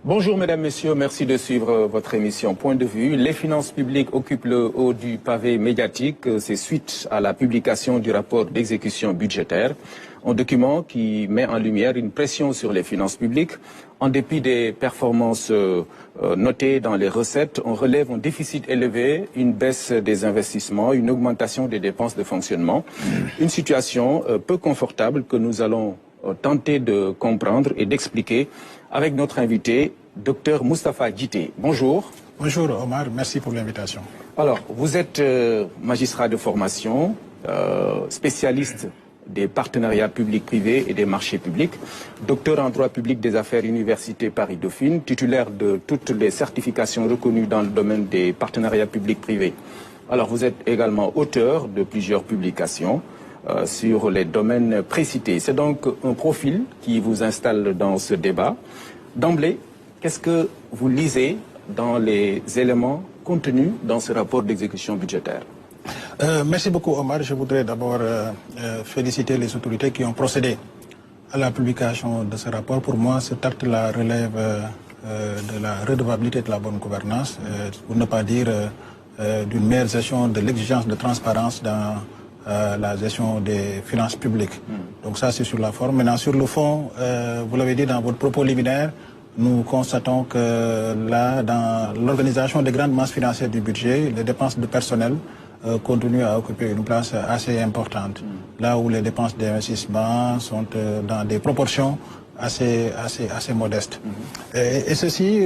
Bonjour mesdames, messieurs, merci de suivre votre émission Point de vue. Les finances publiques occupent le haut du pavé médiatique. C'est suite à la publication du rapport d'exécution budgétaire, un document qui met en lumière une pression sur les finances publiques. En dépit des performances notées dans les recettes, on relève un déficit élevé, une baisse des investissements, une augmentation des dépenses de fonctionnement. Une situation peu confortable que nous allons tenter de comprendre et d'expliquer avec notre invité, Dr Moustapha Djité. Bonjour. Bonjour Omar, merci pour l'invitation. Alors, vous êtes magistrat de formation, spécialiste des partenariats publics-privés et des marchés publics, docteur en droit public des affaires Université Paris-Dauphine, titulaire de toutes les certifications reconnues dans le domaine des partenariats publics-privés. Alors, vous êtes également auteur de plusieurs publications sur les domaines précités. C'est donc un profil qui vous installe dans ce débat. D'emblée, qu'est-ce que vous lisez dans les éléments contenus dans ce rapport d'exécution budgétaire? Merci beaucoup Omar. Je voudrais d'abord féliciter les autorités qui ont procédé à la publication de ce rapport. Pour moi, cet acte-là relève de la redevabilité de la bonne gouvernance, pour ne pas dire d'une meilleure gestion de l'exigence de transparence dans la gestion des finances publiques. Donc ça, c'est sur la forme. Maintenant, sur le fond, vous l'avez dit dans votre propos liminaire, nous constatons que là, dans l'organisation des grandes masses financières du budget, les dépenses de personnel continuent à occuper une place assez importante. Là où les dépenses d'investissement sont dans des proportions assez modestes. Et ceci,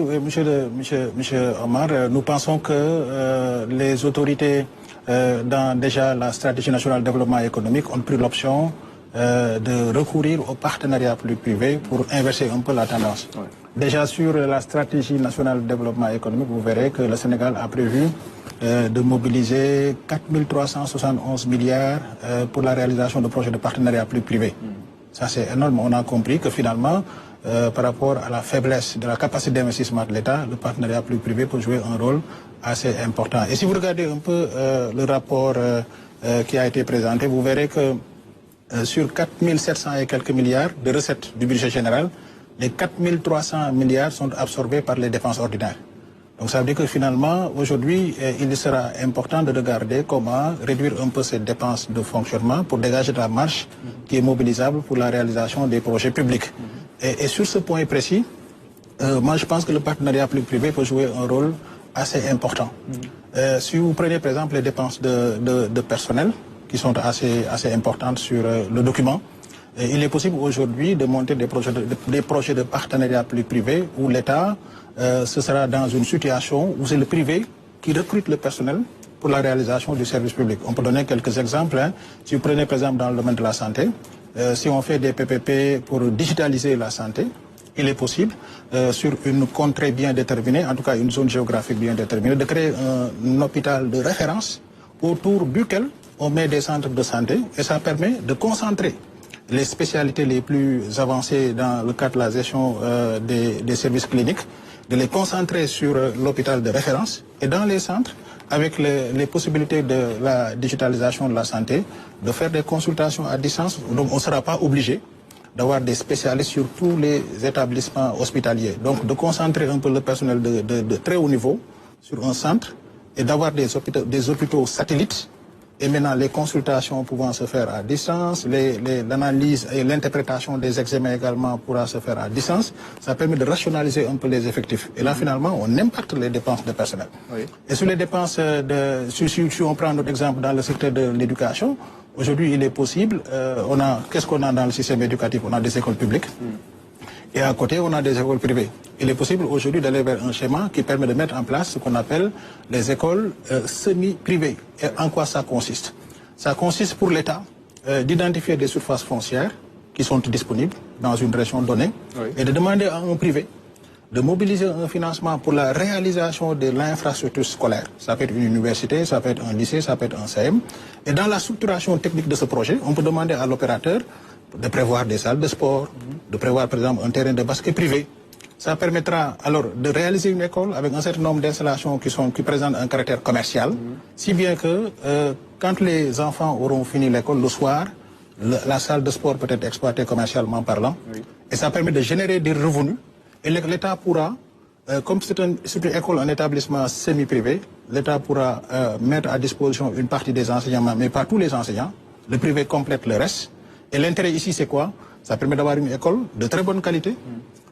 monsieur Omar, nous pensons que les autorités dans déjà la stratégie nationale de développement économique ont pris l'option de recourir au partenariat public-privé pour inverser un peu la tendance. Ouais. Déjà sur la stratégie nationale de développement économique, vous verrez que le Sénégal a prévu de mobiliser 4 371 milliards pour la réalisation de projets de partenariat public-privé. Ça c'est énorme. On a compris que finalement, par rapport à la faiblesse de la capacité d'investissement de l'État, le partenariat public-privé peut jouer un rôle assez important. Et si vous regardez un peu le rapport qui a été présenté, vous verrez que sur 4 700 et quelques milliards de recettes du budget général, les 4 300 milliards sont absorbés par les dépenses ordinaires. Donc ça veut dire que finalement, aujourd'hui, il sera important de regarder comment réduire un peu ces dépenses de fonctionnement pour dégager de la marge qui est mobilisable pour la réalisation des projets publics. Et sur ce point précis, moi je pense que le partenariat public-privé peut jouer un rôle assez important. Si vous prenez par exemple les dépenses de personnel, qui sont assez importantes sur le document, il est possible aujourd'hui de monter des projets de partenariat public-privé où l'État ce sera dans une situation où c'est le privé qui recrute le personnel pour la réalisation du service public. On peut donner quelques exemples. Si vous prenez par exemple dans le domaine de la santé, si on fait des PPP pour digitaliser la santé, il est possible, sur une contrée bien déterminée, en tout cas une zone géographique bien déterminée, de créer un hôpital de référence autour duquel on met des centres de santé et ça permet de concentrer les spécialités les plus avancées dans le cadre de la gestion des services cliniques, de les concentrer sur l'hôpital de référence et dans les centres, avec les possibilités de la digitalisation de la santé, de faire des consultations à distance. Donc on ne sera pas obligé d'avoir des spécialistes sur tous les établissements hospitaliers. Donc de concentrer un peu le personnel de très haut niveau sur un centre et d'avoir des hôpitaux satellites. Et maintenant, les consultations pouvant se faire à distance, l'analyse et l'interprétation des examens également pourra se faire à distance. Ça permet de rationaliser un peu les effectifs. Et là, finalement, on impacte les dépenses de personnel. Oui. Et sur les dépenses si on prend notre exemple dans le secteur de l'éducation, aujourd'hui, il est possible, qu'est-ce qu'on a dans le système éducatif? On a des écoles publiques. Et à côté, on a des écoles privées. Il est possible aujourd'hui d'aller vers un schéma qui permet de mettre en place ce qu'on appelle les écoles semi-privées. Et en quoi ça consiste? Ça consiste pour l'État d'identifier des surfaces foncières qui sont disponibles dans une région donnée et de demander à un privé de mobiliser un financement pour la réalisation de l'infrastructure scolaire. Ça peut être une université, ça peut être un lycée, ça peut être un CM. Et dans la structuration technique de ce projet, on peut demander à l'opérateur de prévoir des salles de sport, de prévoir par exemple un terrain de basket privé. Ça permettra alors de réaliser une école avec un certain nombre d'installations qui présentent un caractère commercial, si bien que quand les enfants auront fini l'école le soir, la salle de sport peut être exploitée commercialement parlant, et ça permet de générer des revenus, et l'État pourra comme c'est une école, un établissement semi-privé, l'État pourra mettre à disposition une partie des enseignants, mais pas tous les enseignants. Le privé complète le reste. Et l'intérêt ici, c'est quoi? Ça permet d'avoir une école de très bonne qualité,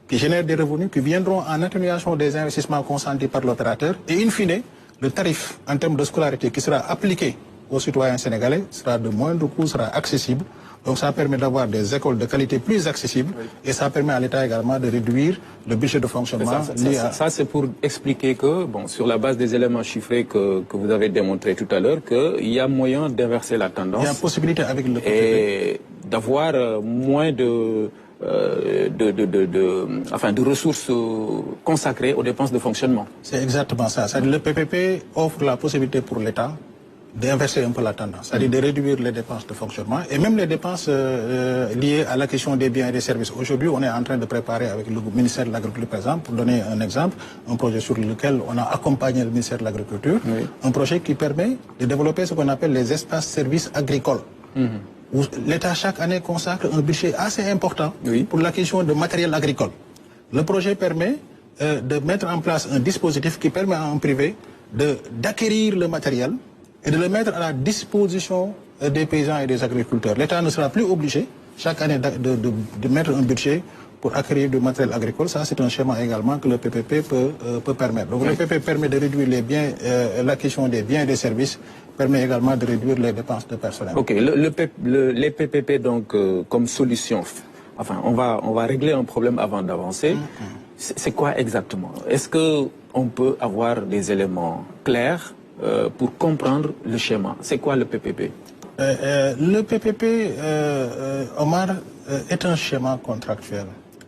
qui génère des revenus qui viendront en atténuation des investissements consentis par l'opérateur. Et in fine, le tarif en termes de scolarité qui sera appliqué aux citoyens sénégalais sera de moindre coût, sera accessible. Donc ça permet d'avoir des écoles de qualité plus accessibles et ça permet à l'État également de réduire le budget de fonctionnement. Ça c'est pour expliquer que, bon, sur la base des éléments chiffrés que vous avez démontré tout à l'heure, qu'il y a moyen d'inverser la tendance. Il y a une possibilité avec le PPP. Et d'avoir moins de ressources consacrées aux dépenses de fonctionnement. C'est exactement ça. Le PPP offre la possibilité pour l'État d'inverser un peu la tendance, c'est-à-dire de réduire les dépenses de fonctionnement et même les dépenses liées à la question des biens et des services. Aujourd'hui, on est en train de préparer avec le ministère de l'Agriculture, par exemple, pour donner un exemple, un projet sur lequel on a accompagné le ministère de l'Agriculture, un projet qui permet de développer ce qu'on appelle les espaces services agricoles. Où l'État chaque année consacre un budget assez important pour l'acquisition de matériel agricole. Le projet permet de mettre en place un dispositif qui permet à un privé d'acquérir le matériel et de le mettre à la disposition des paysans et des agriculteurs. L'État ne sera plus obligé chaque année de mettre un budget pour acquérir du matériel agricole. Ça, c'est un schéma également que le PPP peut permettre. Donc le PPP permet de réduire les biens, l'acquisition des biens et des services, permet également de réduire les dépenses de personnel. Ok, les PPP donc comme solution, enfin on va régler un problème avant d'avancer. C'est quoi exactement? Est-ce qu'on peut avoir des éléments clairs pour comprendre le schéma? C'est quoi le PPP? Le PPP, Omar, est un schéma contractuel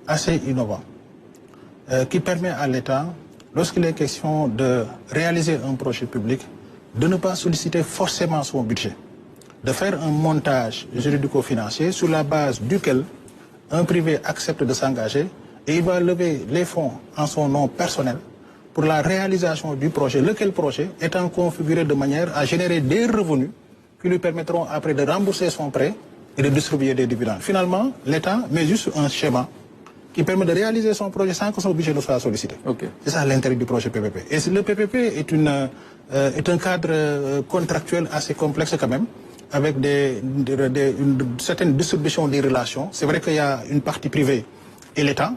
assez innovant qui permet à l'État, lorsqu'il est question de réaliser un projet public, de ne pas solliciter forcément son budget, de faire un montage juridico-financier sur la base duquel un privé accepte de s'engager et il va lever les fonds en son nom personnel pour la réalisation du projet, lequel projet étant configuré de manière à générer des revenus qui lui permettront après de rembourser son prêt et de distribuer des dividendes. Finalement, l'État met juste un schéma qui permet de réaliser son projet sans que son budget ne soit sollicité. C'est ça l'intérêt du projet PPP. Et le PPP est un cadre contractuel assez complexe quand même, avec une certaine distribution des relations. C'est vrai qu'il y a une partie privée et l'État,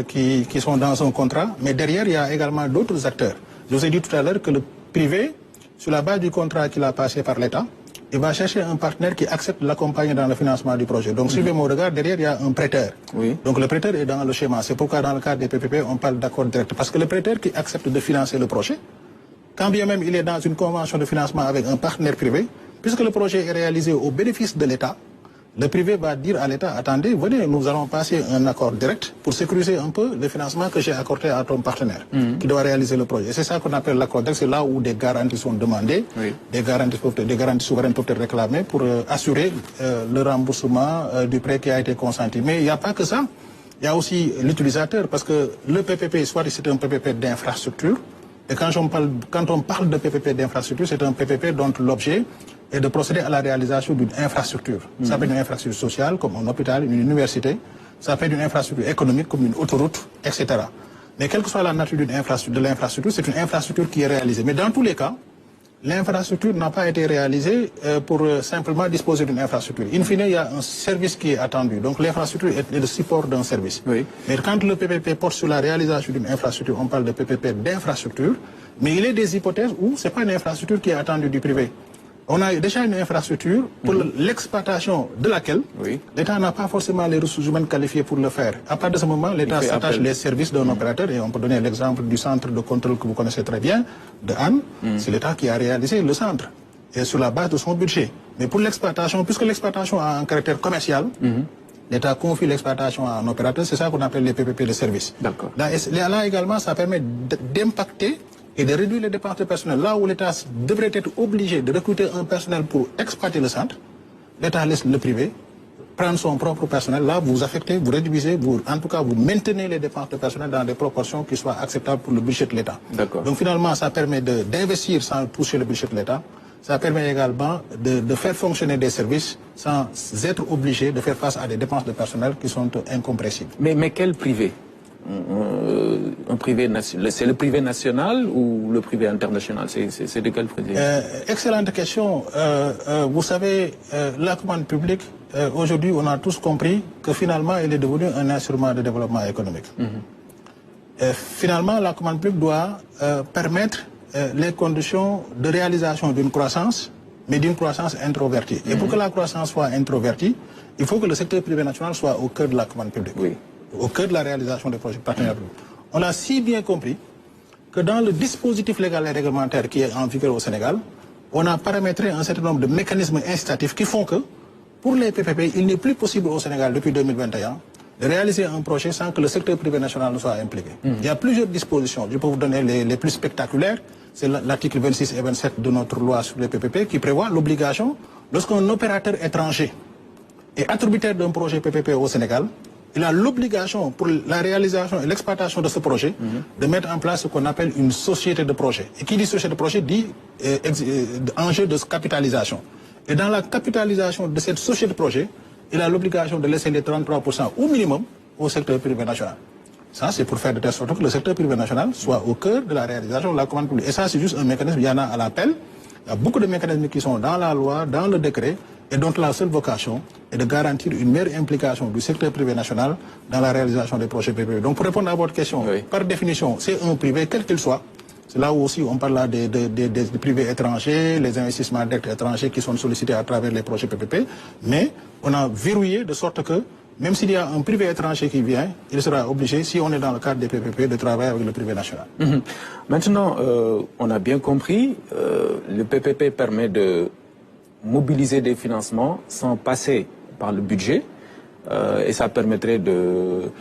qui sont dans un contrat, mais derrière, il y a également d'autres acteurs. Je vous ai dit tout à l'heure que le privé, sur la base du contrat qu'il a passé par l'État, il va chercher un partenaire qui accepte de l'accompagner dans le financement du projet. Donc, suivez mon regard, derrière, il y a un prêteur. Donc, le prêteur est dans le schéma. C'est pourquoi, dans le cadre des PPP, on parle d'accord direct. Parce que le prêteur qui accepte de financer le projet, quand bien même il est dans une convention de financement avec un partenaire privé, puisque le projet est réalisé au bénéfice de l'État, le privé va dire à l'État, attendez, venez, nous allons passer un accord direct pour sécuriser un peu le financement que j'ai accordé à ton partenaire qui doit réaliser le projet. C'est ça qu'on appelle l'accord direct, c'est là où des garanties sont demandées, des garanties souveraines peuvent être réclamées pour assurer le remboursement du prêt qui a été consenti. Mais il n'y a pas que ça, il y a aussi l'utilisateur, parce que le PPP, soit c'est un PPP d'infrastructure, et quand on parle de PPP d'infrastructure, c'est un PPP dont l'objet est de procéder à la réalisation d'une infrastructure. Ça peut être une infrastructure sociale, comme un hôpital, une université. Ça peut être une infrastructure économique, comme une autoroute, etc. Mais quelle que soit la nature de l'infrastructure, c'est une infrastructure qui est réalisée. Mais dans tous les cas, l'infrastructure n'a pas été réalisée pour simplement disposer d'une infrastructure. In fine, il y a un service qui est attendu. Donc l'infrastructure est le support d'un service. Mais quand le PPP porte sur la réalisation d'une infrastructure, on parle de PPP d'infrastructure, mais il y a des hypothèses où ce n'est pas une infrastructure qui est attendue du privé. On a déjà une infrastructure pour l'exploitation de laquelle l'État n'a pas forcément les ressources humaines qualifiées pour le faire. À partir de ce moment, l'État s'attache les services d'un opérateur, et on peut donner l'exemple du centre de contrôle que vous connaissez très bien, de Anne. C'est l'État qui a réalisé le centre, et sur la base de son budget. Mais pour l'exploitation, puisque l'exploitation a un caractère commercial, l'État confie l'exploitation à un opérateur, c'est ça qu'on appelle les PPP de service. Là également, ça permet d'impacter et de réduire les dépenses de personnel. Là où l'État devrait être obligé de recruter un personnel pour exploiter le centre, l'État laisse le privé prendre son propre personnel. Là, vous affectez, vous réduisez, en tout cas, vous maintenez les dépenses de personnel dans des proportions qui soient acceptables pour le budget de l'État. Donc finalement, ça permet d'investir sans toucher le budget de l'État. Ça permet également de faire fonctionner des services sans être obligé de faire face à des dépenses de personnel qui sont incompressibles. Mais quel privé? un privé national? C'est le privé national ou le privé international? C'est de quel privé? Excellente question. Vous savez, la commande publique, aujourd'hui, on a tous compris que finalement, elle est devenue un instrument de développement économique. Finalement, la commande publique doit permettre les conditions de réalisation d'une croissance, mais d'une croissance introvertie. Et pour que la croissance soit introvertie, il faut que le secteur privé national soit au cœur de la commande publique, au cœur de la réalisation des projets partenaires publics. On a si bien compris que dans le dispositif légal et réglementaire qui est en vigueur au Sénégal, on a paramétré un certain nombre de mécanismes incitatifs qui font que, pour les PPP, il n'est plus possible au Sénégal depuis 2021 de réaliser un projet sans que le secteur privé national ne soit impliqué. Il y a plusieurs dispositions. Je peux vous donner les plus spectaculaires. C'est l'article 26 et 27 de notre loi sur les PPP qui prévoit l'obligation, lorsqu'un opérateur étranger est attributaire d'un projet PPP au Sénégal, il a l'obligation pour la réalisation et l'exploitation de ce projet de mettre en place ce qu'on appelle une société de projet. Et qui dit société de projet dit enjeu de capitalisation. Et dans la capitalisation de cette société de projet, il a l'obligation de laisser les 33% au minimum au secteur privé national. Ça, c'est pour faire de telle sorte que le secteur privé national soit au cœur de la réalisation de la commande publique. Et ça, c'est juste un mécanisme, il y en a à l'appel. Il y a beaucoup de mécanismes qui sont dans la loi, dans le décret, et dont la seule vocation est de garantir une meilleure implication du secteur privé national dans la réalisation des projets PPP. Donc, pour répondre à votre question, par définition, c'est un privé, quel qu'il soit. C'est là où aussi on parle là des privés étrangers, les investissements directs étrangers qui sont sollicités à travers les projets PPP. Mais on a verrouillé de sorte que, même s'il y a un privé étranger qui vient, il sera obligé, si on est dans le cadre des PPP, de travailler avec le privé national. Maintenant, on a bien compris, le PPP permet de mobiliser des financements sans passer par le budget. Et ça permettrait de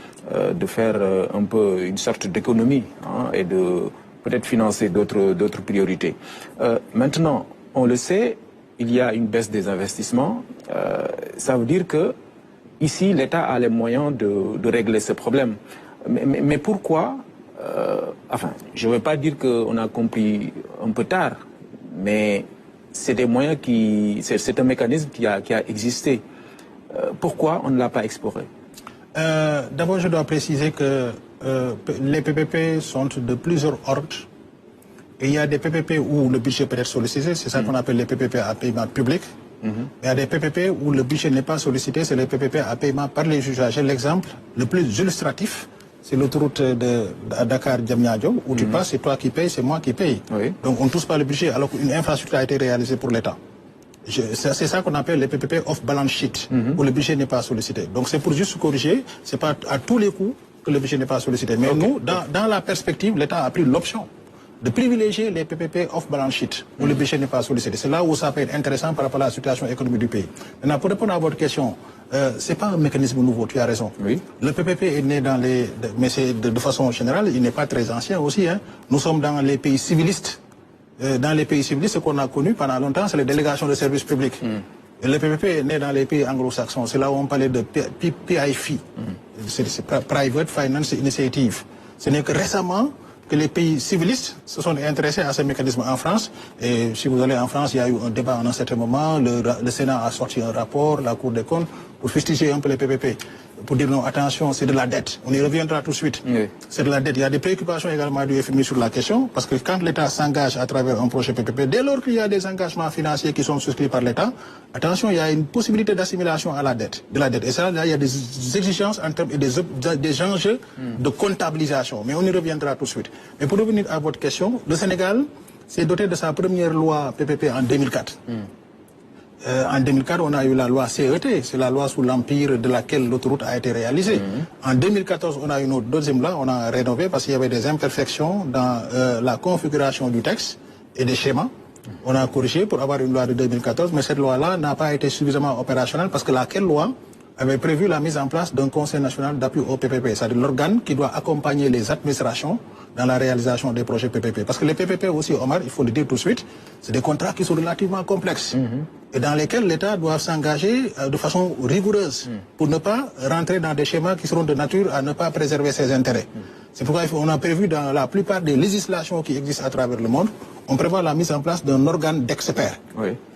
faire un peu une sorte d'économie et de peut-être financer d'autres priorités. Maintenant, on le sait, il y a une baisse des investissements. Ça veut dire que ici, l'État a les moyens de régler ce problème. Mais pourquoi enfin, je ne veux pas dire qu'on a compris un peu tard, mais c'est des moyens c'est un mécanisme qui a existé. Pourquoi on ne l'a pas exploré? D'abord, je dois préciser que les PPP sont de plusieurs ordres. Et il y a des PPP où le budget peut être sollicité, c'est ça qu'on appelle les PPP à paiement public. Il y a des PPP où le budget n'est pas sollicité, c'est les PPP à paiement par les usagers. L'exemple le plus illustratif, c'est l'autoroute de Dakar-Diamniadio, où tu passes, c'est toi qui payes, c'est moi qui paye. Donc on ne touche pas le budget alors qu'une infrastructure a été réalisée pour l'État. C'est ça qu'on appelle les PPP off-balance sheet, où le budget n'est pas sollicité. Donc c'est pour juste corriger, c'est pas à tous les coups que le budget n'est pas sollicité. Mais nous, dans la perspective, l'État a pris l'option de privilégier les PPP off-balance sheet, où le budget n'est pas sollicité. C'est là où ça peut être intéressant par rapport à la situation économique du pays. Maintenant, pour répondre à votre question, ce n'est pas un mécanisme nouveau, tu as raison. Le PPP est né dans les... Mais c'est de façon générale, il n'est pas très ancien aussi. Nous sommes dans les pays civilistes. Dans les pays civilistes, ce qu'on a connu pendant longtemps, c'est les délégations de services publics. Et le PPP est né dans les pays anglo-saxons. C'est là où on parlait de PIFI. C'est Private Finance Initiative. Ce n'est que récemment que les pays civilistes se sont intéressés à ce mécanisme en France. Et si vous allez en France, il y a eu un débat en un certain moment. Le Sénat a sorti un rapport, la Cour des comptes, pour fustiger un peu les PPP. Pour dire non, attention, c'est de la dette. On y reviendra tout de suite. C'est de la dette. Il y a des préoccupations également du FMI sur la question, parce que quand l'État s'engage à travers un projet PPP, dès lors qu'il y a des engagements financiers qui sont souscrits par l'État, attention, il y a une possibilité d'assimilation à la dette, de la dette. Et ça, là, il y a des exigences en termes et des enjeux de comptabilisation. Mais on y reviendra tout de suite. Mais pour revenir à votre question, le Sénégal s'est doté de sa première loi PPP en 2004. En 2004, on a eu la loi CET, c'est la loi sous l'empire de laquelle l'autoroute a été réalisée. En 2014, on a eu une deuxième loi, on a rénové parce qu'il y avait des imperfections dans la configuration du texte et des schémas. On a corrigé pour avoir une loi de 2014, mais cette loi-là n'a pas été suffisamment opérationnelle parce que laquelle loi avait prévu la mise en place d'un conseil national d'appui au PPP, c'est-à-dire l'organe qui doit accompagner les administrations dans la réalisation des projets PPP. Parce que les PPP aussi, Omar, il faut le dire tout de suite, c'est des contrats qui sont relativement complexes et dans lesquels l'État doit s'engager de façon rigoureuse pour ne pas rentrer dans des schémas qui seront de nature à ne pas préserver ses intérêts. C'est pourquoi on a prévu dans la plupart des législations qui existent à travers le monde, on prévoit la mise en place d'un organe d'experts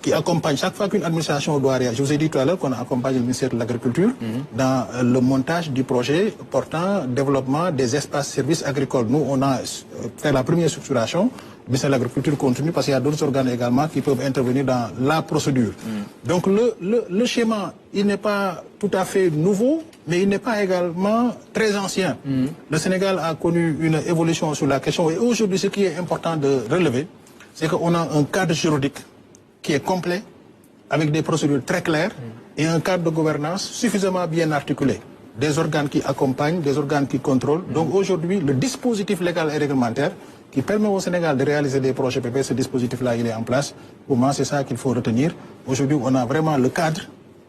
qui accompagne chaque fois qu'une administration doit réagir. Je vous ai dit tout à l'heure qu'on accompagne le ministère de l'Agriculture dans le montage du projet portant développement des espaces services agricoles. Nous, on a fait la première structuration. Le ministère de l'Agriculture continue parce qu'il y a d'autres organes également qui peuvent intervenir dans la procédure. Donc le schéma, il n'est pas tout à fait nouveau, mais il n'est pas également très ancien. Le Sénégal a connu une évolution sur la question et aujourd'hui, ce qui est important de relever, c'est qu'on a un cadre juridique qui est complet, avec des procédures très claires et un cadre de gouvernance suffisamment bien articulé. Des organes qui accompagnent, des organes qui contrôlent. Donc aujourd'hui, le dispositif légal et réglementaire qui permet au Sénégal de réaliser des projets PP, ce dispositif-là, il est en place. Pour moi, c'est ça qu'il faut retenir. Aujourd'hui, on a vraiment le cadre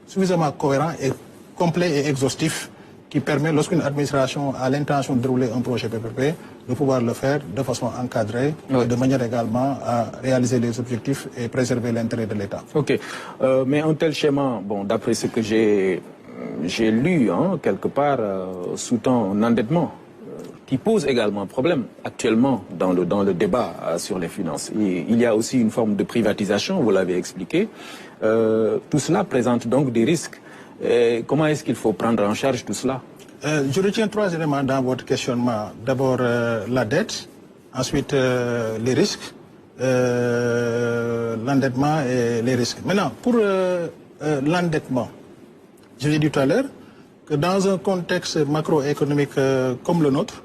suffisamment cohérent et complet et exhaustif qui permet, lorsqu'une administration a l'intention de dérouler un projet PPP, de pouvoir le faire de façon encadrée, et de manière également à réaliser les objectifs et préserver l'intérêt de l'État. Ok. Mais un tel schéma, bon, d'après ce que j'ai lu, quelque part, sous-tend un endettement qui pose également problème actuellement dans le débat sur les finances. Et il y a aussi une forme de privatisation, vous l'avez expliqué. Tout cela présente donc des risques. Et comment est-ce qu'il faut prendre en charge tout cela? Je retiens 3 éléments dans votre questionnement. D'abord la dette, ensuite les risques, l'endettement et les risques. Maintenant, pour l'endettement, je l'ai dit tout à l'heure, que dans un contexte macroéconomique comme le nôtre,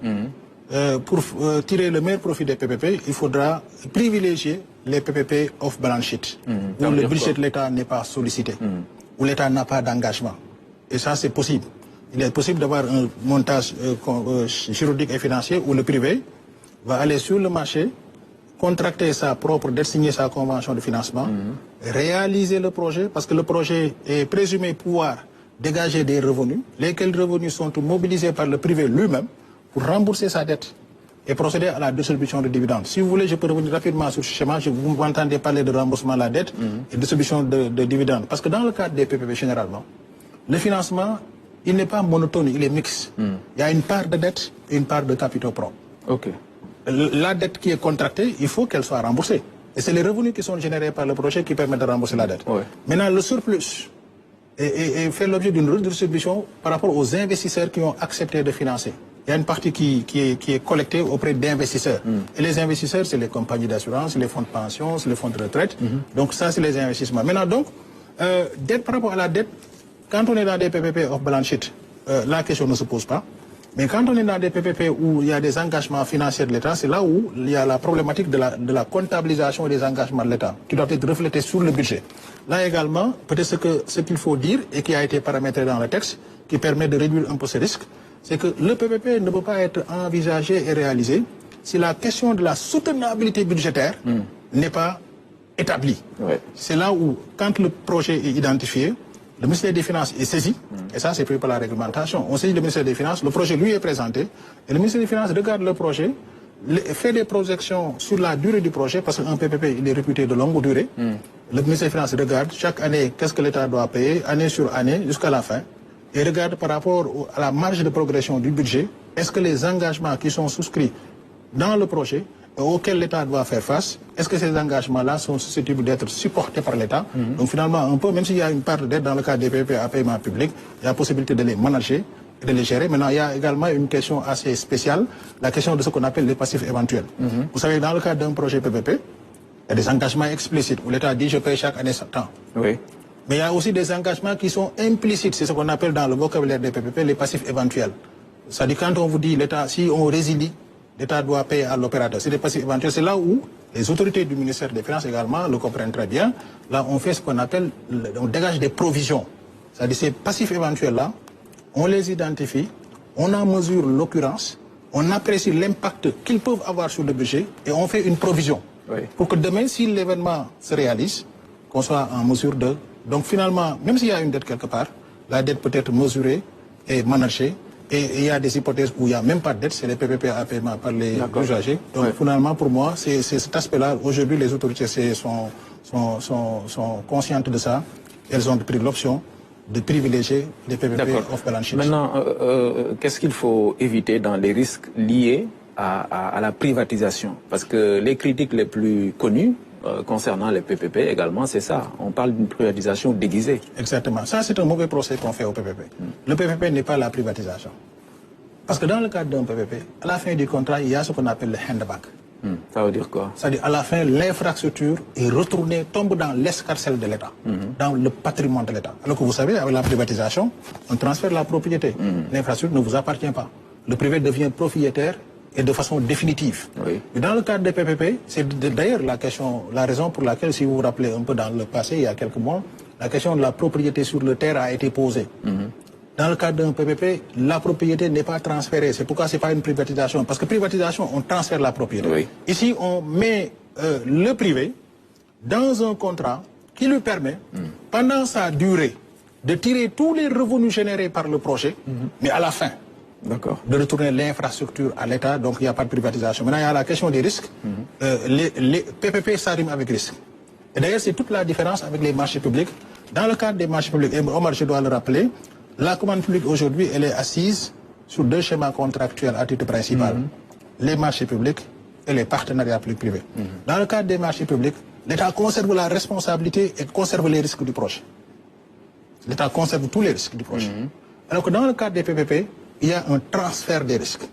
pour tirer le meilleur profit des PPP, il faudra privilégier les PPP off-balance sheet, où le budget de l'État n'est pas sollicité, où l'État n'a pas d'engagement. Et ça, c'est possible. Il est possible d'avoir un montage juridique et financier où le privé va aller sur le marché, contracter sa propre dette, signer sa convention de financement, réaliser le projet, parce que le projet est présumé pouvoir dégager des revenus, lesquels revenus sont mobilisés par le privé lui-même pour rembourser sa dette et procéder à la distribution de dividendes. Si vous voulez, je peux revenir rapidement sur ce schéma. Vous m'entendez parler de remboursement de la dette et distribution de dividendes. Parce que dans le cadre des PPP, généralement, le financement, il n'est pas monotone, il est mixte. Il y a une part de dette et une part de capitaux propres. La dette qui est contractée, il faut qu'elle soit remboursée. Et c'est les revenus qui sont générés par le projet qui permettent de rembourser la dette. Maintenant, le surplus et fait l'objet d'une redistribution par rapport aux investisseurs qui ont accepté de financer. Il y a une partie qui est collectée auprès d'investisseurs. Et les investisseurs, c'est les compagnies d'assurance, les fonds de pension, c'est les fonds de retraite. Donc ça, c'est les investissements. Maintenant, donc, dette par rapport à la dette, quand on est dans des PPP off-balance sheet, la question ne se pose pas. Mais quand on est dans des PPP où il y a des engagements financiers de l'État, c'est là où il y a la problématique de la comptabilisation des engagements de l'État, qui doivent être reflétés sur le budget. Là également, peut-être ce qu'il faut dire, et qui a été paramétré dans le texte, qui permet de réduire un peu ce risque, c'est que le PPP ne peut pas être envisagé et réalisé si la question de la soutenabilité budgétaire n'est pas établie. C'est là où, quand le projet est identifié, le ministère des Finances est saisi, et ça c'est prévu par la réglementation. On saisit le ministère des Finances, le projet lui est présenté, et le ministère des Finances regarde le projet, fait des projections sur la durée du projet, parce qu'un PPP il est réputé de longue durée. Le ministère des Finances regarde chaque année qu'est-ce que l'État doit payer, année sur année, jusqu'à la fin, et regarde par rapport à la marge de progression du budget, est-ce que les engagements qui sont souscrits dans le projet, auxquels l'État doit faire face, est-ce que ces engagements-là sont susceptibles d'être supportés par l'État? Donc finalement, un peu, même s'il y a une part de dette dans le cadre des PPP à paiement public, il y a la possibilité de les manager et de les gérer. Maintenant, il y a également une question assez spéciale, la question de ce qu'on appelle les passifs éventuels. Vous savez, dans le cadre d'un projet PPP, il y a des engagements explicites où l'État dit je paye chaque année 7 ans. Mais il y a aussi des engagements qui sont implicites, c'est ce qu'on appelle dans le vocabulaire des PPP les passifs éventuels. C'est-à-dire quand on vous dit l'État, si on résilie, l'État doit payer à l'opérateur. C'est des passifs éventuels. C'est là où les autorités du ministère des Finances également le comprennent très bien. Là, on fait ce qu'on appelle, on dégage des provisions. C'est-à-dire ces passifs éventuels-là, on les identifie, on en mesure l'occurrence, on apprécie l'impact qu'ils peuvent avoir sur le budget et on fait une provision. Pour que demain, si l'événement se réalise, qu'on soit en mesure de... Donc finalement, même s'il y a une dette quelque part, la dette peut être mesurée et managée. Et il y a des hypothèses où il n'y a même pas de dette, c'est les PPP à paiement par les usagers. Donc finalement, pour moi, c'est cet aspect-là. Aujourd'hui, les autorités sont conscientes de ça. Elles ont pris l'option de privilégier les PPP off-balance sheet. Maintenant, qu'est-ce qu'il faut éviter dans les risques liés à la privatisation? Parce que les critiques les plus connues concernant les PPP également, c'est ça. On parle d'une privatisation déguisée. Exactement. Ça, c'est un mauvais procès qu'on fait au PPP. Le PPP n'est pas la privatisation. Parce que dans le cadre d'un PPP, à la fin du contrat, il y a ce qu'on appelle le handback. Ça veut dire quoi? C'est-à-dire, à la fin, l'infrastructure est retournée, tombe dans l'escarcelle de l'État, dans le patrimoine de l'État. Alors que vous savez, avec la privatisation, on transfère la propriété. L'infrastructure ne vous appartient pas. Le privé devient propriétaire et de façon définitive. Oui. Mais dans le cadre des PPP, c'est d'ailleurs la raison pour laquelle, si vous vous rappelez un peu dans le passé, il y a quelques mois, la question de la propriété sur le terre a été posée. Dans le cadre d'un PPP, la propriété n'est pas transférée. C'est pourquoi ce n'est pas une privatisation. Parce que privatisation, on transfère la propriété. Oui. Ici, on met le privé dans un contrat qui lui permet, pendant sa durée, de tirer tous les revenus générés par le projet, mais à la fin, de retourner l'infrastructure à l'État, donc il n'y a pas de privatisation. Maintenant, il y a la question des risques. Les PPP, ça rime avec risque. Et d'ailleurs, c'est toute la différence avec les marchés publics. Dans le cadre des marchés publics, et Omar, je dois le rappeler, la commande publique aujourd'hui, elle est assise sur deux schémas contractuels à titre principal. Les marchés publics et les partenariats publics-privés. Dans le cadre des marchés publics, l'État conserve la responsabilité et conserve les risques du projet. L'État conserve tous les risques du projet. Alors que dans le cadre des PPP, il y a un transfert des risques.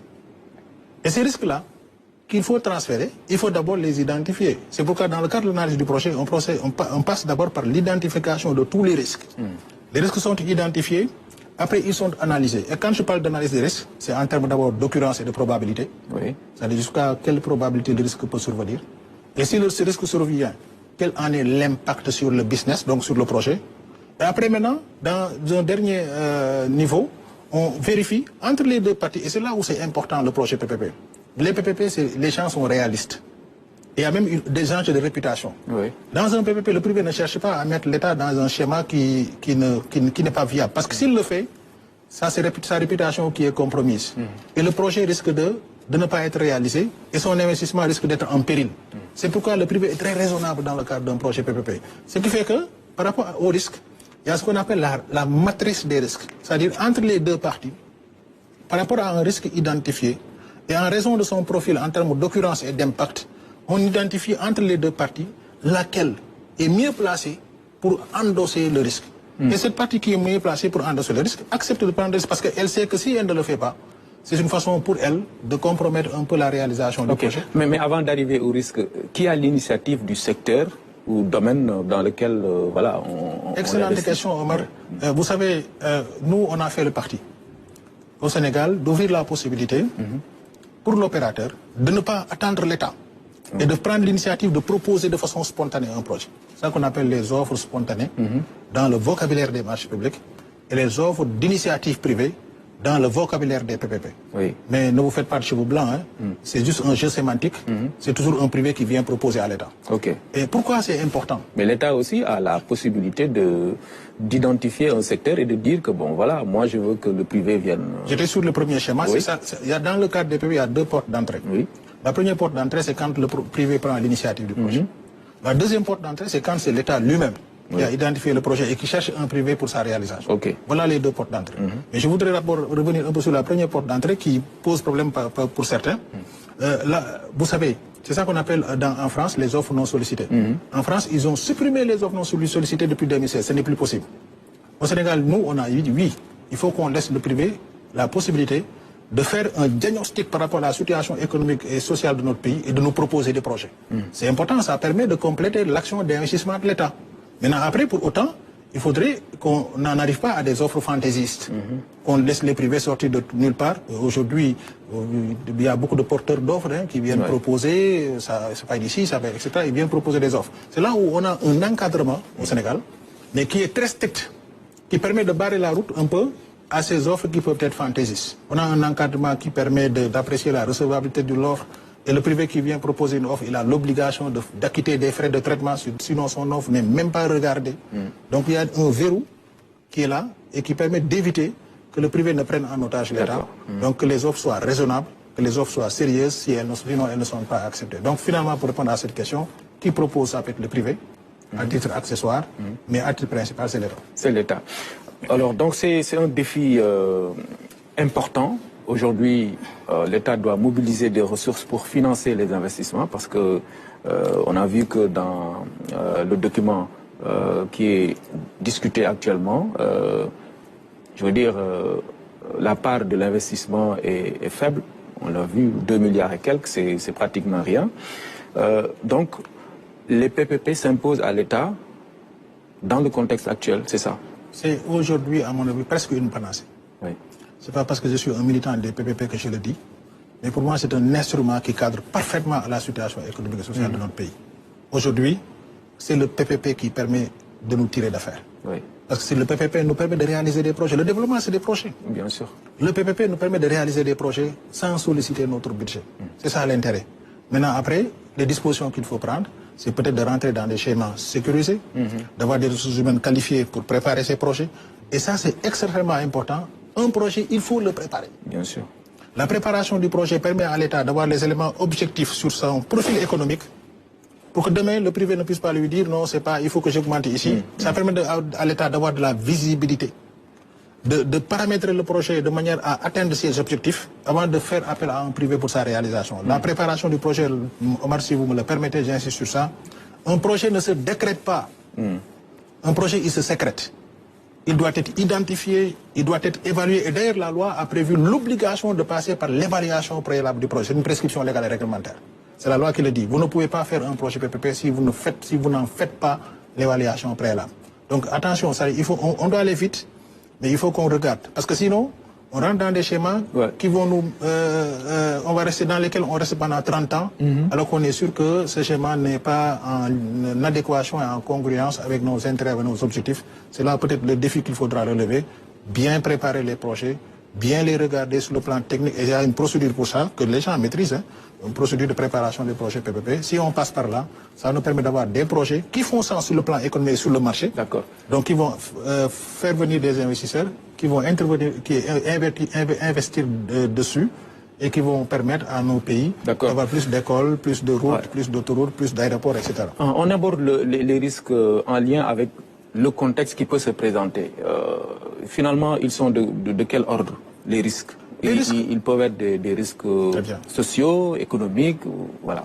Et ces risques-là, qu'il faut transférer, il faut d'abord les identifier. C'est pourquoi dans le cadre de l'analyse du projet, on passe d'abord par l'identification de tous les risques. Les risques sont identifiés, après ils sont analysés. Et quand je parle d'analyse des risques, c'est en termes d'abord d'occurrence et de probabilité. C'est-à-dire jusqu'à quelle probabilité le risque peut survenir. Et si ce risque survient, quel en est l'impact sur le business, donc sur le projet. Et après maintenant, dans un dernier niveau, on vérifie entre les deux parties, et c'est là où c'est important le projet PPP. Les PPP, les gens sont réalistes. Il y a même des enjeux de réputation. Dans un PPP, le privé ne cherche pas à mettre l'État dans un schéma qui n'est pas viable. Parce que s'il le fait, ça c'est sa réputation qui est compromise. Et le projet risque de ne pas être réalisé et son investissement risque d'être en péril. C'est pourquoi le privé est très raisonnable dans le cadre d'un projet PPP. Ce qui fait que, par rapport au risque, il y a ce qu'on appelle la matrice des risques. C'est-à-dire entre les deux parties, par rapport à un risque identifié, et en raison de son profil en termes d'occurrence et d'impact, on identifie entre les deux parties laquelle est mieux placée pour endosser le risque. Et cette partie qui est mieux placée pour endosser le risque accepte de prendre le risque parce qu'elle sait que si elle ne le fait pas, c'est une façon pour elle de compromettre un peu la réalisation du projet. Mais avant d'arriver au risque, qui a l'initiative du secteur ou domaine dans lequel voilà, Excellente question, Omar. Vous savez, nous, on a fait le parti au Sénégal d'ouvrir la possibilité pour l'opérateur de ne pas attendre l'État et de prendre l'initiative de proposer de façon spontanée un projet. C'est ça qu'on appelle les offres spontanées dans le vocabulaire des marchés publics et les offres d'initiative privée dans le vocabulaire des PPP. Mais ne vous faites pas de cheveux blancs, hein. C'est juste un jeu sémantique. C'est toujours un privé qui vient proposer à l'État. Et pourquoi c'est important? Mais l'État aussi a la possibilité d'identifier un secteur et de dire que bon voilà, moi je veux que le privé vienne. J'étais sur le premier schéma, c'est ça. Dans le cadre des PPP, il y a deux portes d'entrée. La première porte d'entrée, c'est quand le privé prend l'initiative du projet. La deuxième porte d'entrée, c'est quand c'est l'État lui-même qui a identifié le projet et qui cherche un privé pour sa réalisation. Voilà les deux portes d'entrée. Mais je voudrais d'abord revenir un peu sur la première porte d'entrée qui pose problème pour certains. Vous savez, c'est ça qu'on appelle en France les offres non sollicitées. En France, ils ont supprimé les offres non sollicitées depuis 2016. Ce n'est plus possible. Au Sénégal, nous, on a dit oui, il faut qu'on laisse le privé la possibilité de faire un diagnostic par rapport à la situation économique et sociale de notre pays et de nous proposer des projets. C'est important, ça permet de compléter l'action d'investissement de l'État. Maintenant, après, pour autant, il faudrait qu'on n'en arrive pas à des offres fantaisistes, qu'on laisse les privés sortir de nulle part. Aujourd'hui, il y a beaucoup de porteurs d'offres qui viennent proposer, ça va d'ici, ça va, etc. Ils viennent proposer des offres. C'est là où on a un encadrement au Sénégal, mais qui est très strict, qui permet de barrer la route un peu à ces offres qui peuvent être fantaisistes. On a un encadrement qui permet d'apprécier la recevabilité de l'offre. Et le privé qui vient proposer une offre, il a l'obligation d'acquitter des frais de traitement, sinon son offre n'est même pas regardée. Donc il y a un verrou qui est là et qui permet d'éviter que le privé ne prenne en otage l'État. Donc que les offres soient raisonnables, que les offres soient sérieuses, sinon elles ne sont pas acceptées. Donc finalement, pour répondre à cette question, qui propose ça peut être le privé, à titre accessoire, mais à titre principal, c'est l'État. C'est l'État. Alors donc c'est un défi important aujourd'hui, l'État doit mobiliser des ressources pour financer les investissements parce que on a vu que dans le document qui est discuté actuellement, je veux dire, la part de l'investissement est faible. On l'a vu, 2 milliards et quelques, c'est pratiquement rien. Donc, les PPP s'imposent à l'État dans le contexte actuel, c'est ça? C'est aujourd'hui, à mon avis, presque une panacée. Oui. Ce n'est pas parce que je suis un militant des PPP que je le dis, mais pour moi, c'est un instrument qui cadre parfaitement à la situation économique et sociale de notre pays. Aujourd'hui, c'est le PPP qui permet de nous tirer d'affaire. Oui. Parce que si le PPP nous permet de réaliser des projets, le développement, c'est des projets. Bien sûr. Le PPP nous permet de réaliser des projets sans solliciter notre budget. C'est ça l'intérêt. Maintenant, après, les dispositions qu'il faut prendre, c'est peut-être de rentrer dans des schémas sécurisés, d'avoir des ressources humaines qualifiées pour préparer ces projets. Et ça, c'est extrêmement important. Un projet, il faut le préparer. Bien sûr. La préparation du projet permet à l'État d'avoir les éléments objectifs sur son profil économique pour que demain, le privé ne puisse pas lui dire non, c'est pas, il faut que j'augmente ici. Ça permet à l'État d'avoir de la visibilité, de paramétrer le projet de manière à atteindre ses objectifs avant de faire appel à un privé pour sa réalisation. La préparation du projet, Omar, si vous me le permettez, j'insiste sur ça. Un projet ne se décrète pas. Un projet, il se sécrète. Il doit être identifié, il doit être évalué. Et d'ailleurs, la loi a prévu l'obligation de passer par l'évaluation préalable du projet. C'est une prescription légale et réglementaire. C'est la loi qui le dit. Vous ne pouvez pas faire un projet PPP si vous n'en faites pas l'évaluation préalable. Donc attention, on doit aller vite, mais il faut qu'on regarde. Parce que sinon, on rentre dans des schémas qui vont nous... on va rester dans lesquels on reste pendant 30 ans, alors qu'on est sûr que ce schéma n'est pas en adéquation et en congruence avec nos intérêts, avec nos objectifs. C'est là peut-être le défi qu'il faudra relever. Bien préparer les projets, bien les regarder sur le plan technique. Et il y a une procédure pour ça, que les gens maîtrisent, hein, une procédure de préparation des projets PPP. Si on passe par là, ça nous permet d'avoir des projets qui font sens sur le plan économique et sur le marché. D'accord. Donc, ils vont faire venir des investisseurs qui vont intervenir, investir dessus et qui vont permettre à nos pays d'avoir plus d'écoles, plus de routes, plus d'autoroutes, plus d'aéroports, etc. On aborde les risques en lien avec le contexte qui peut se présenter. Finalement, ils sont de quel ordre, les risques? Ils peuvent être des risques sociaux, économiques, voilà.